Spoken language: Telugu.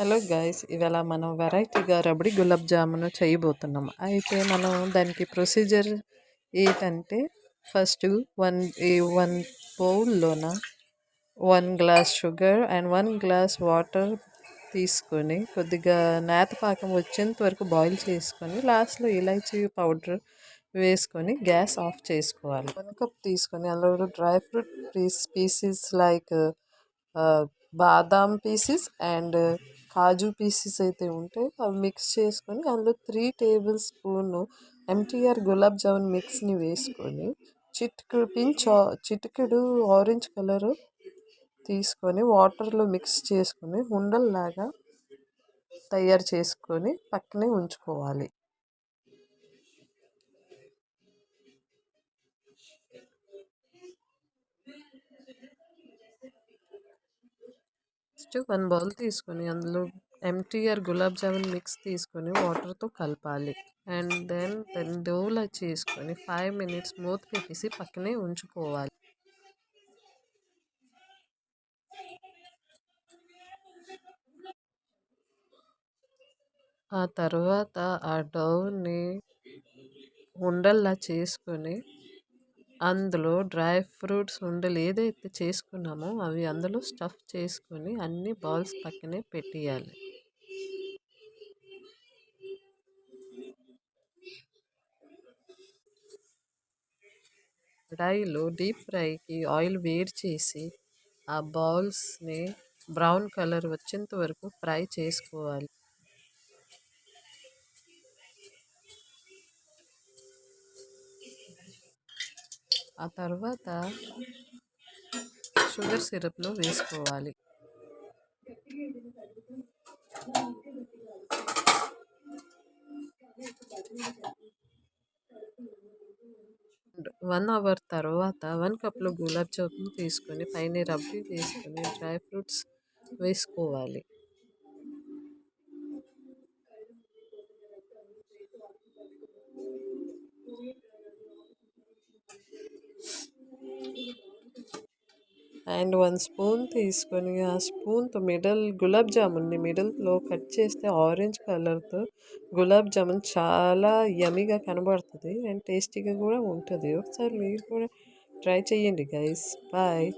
హలో గైస్, ఇవాళ మనం వెరైటీగా రబడి గులాబ్ జామున్ చేయబోతున్నాం. అయితే మనం దానికి ప్రొసీజర్ ఏంటంటే ఫస్ట్ వన్ బౌల్లోన 1 glass sugar and 1 glass water తీసుకొని కొద్దిగా నేత పాకం వచ్చేంత వరకు బాయిల్ చేసుకొని లాస్ట్లో ఇలాచీ పౌడర్ వేసుకొని గ్యాస్ ఆఫ్ చేసుకోవాలి. 1 కప్ తీసుకొని అందులో డ్రై ఫ్రూట్ పీసెస్ లైక్ బాదాం పీసెస్ అండ్ కాజు పీసెస్ అయితే ఉంటే అవి మిక్స్ చేసుకొని అందులో 3 tablespoon MTR gulab jamun మిక్స్ని వేసుకొని చిటికెడు ఆరెంజ్ కలర్ తీసుకొని వాటర్లో మిక్స్ చేసుకొని ఉండల్లాగా తయారు చేసుకొని పక్కనే ఉంచుకోవాలి. ఫస్ట్ 1 బౌల్ తీసుకొని అందులో ఎంటీఆర్ గులాబ్ జామున్ మిక్స్ తీసుకొని వాటర్తో కలపాలి. అండ్ దెన్ డోలా చేసుకొని 5 minutes మూత పెట్టేసి పక్కనే ఉంచుకోవాలి. ఆ తర్వాత ఆ డౌని ఉండల్లా చేసుకొని అందులో డ్రై ఫ్రూట్స్ ఉండలు ఏదైతే చేసుకున్నామో అవి అందులో స్టఫ్ చేసుకొని అన్ని బాల్స్ పక్కనే పెట్టేయాలి. కడాయిలో డీప్ ఫ్రైకి ఆయిల్ వేడి చేసి ఆ బౌల్స్ని బ్రౌన్ కలర్ వచ్చేంత వరకు ఫ్రై చేసుకోవాలి. ఆ తర్వాత షుగర్ సిరప్లో వేసుకోవాలి. వన్ అవర్ తర్వాత 1 కప్లో గులాబ్ జామున్ తీసుకొని పైన రబ్బీ వేసుకొని డ్రై ఫ్రూట్స్ వేసుకోవాలి. అండ్ 1 స్పూన్ తీసుకొని ఆ స్పూన్తో గులాబ్ జామున్ని మిడిల్లో కట్ చేస్తే ఆరెంజ్ కలర్తో గులాబ్ జామున్ చాలా యమీగా కనబడుతుంది అండ్ టేస్టీగా కూడా ఉంటుంది. ఒకసారి మీరు కూడా ట్రై చేయండి గైస్. బాయ్.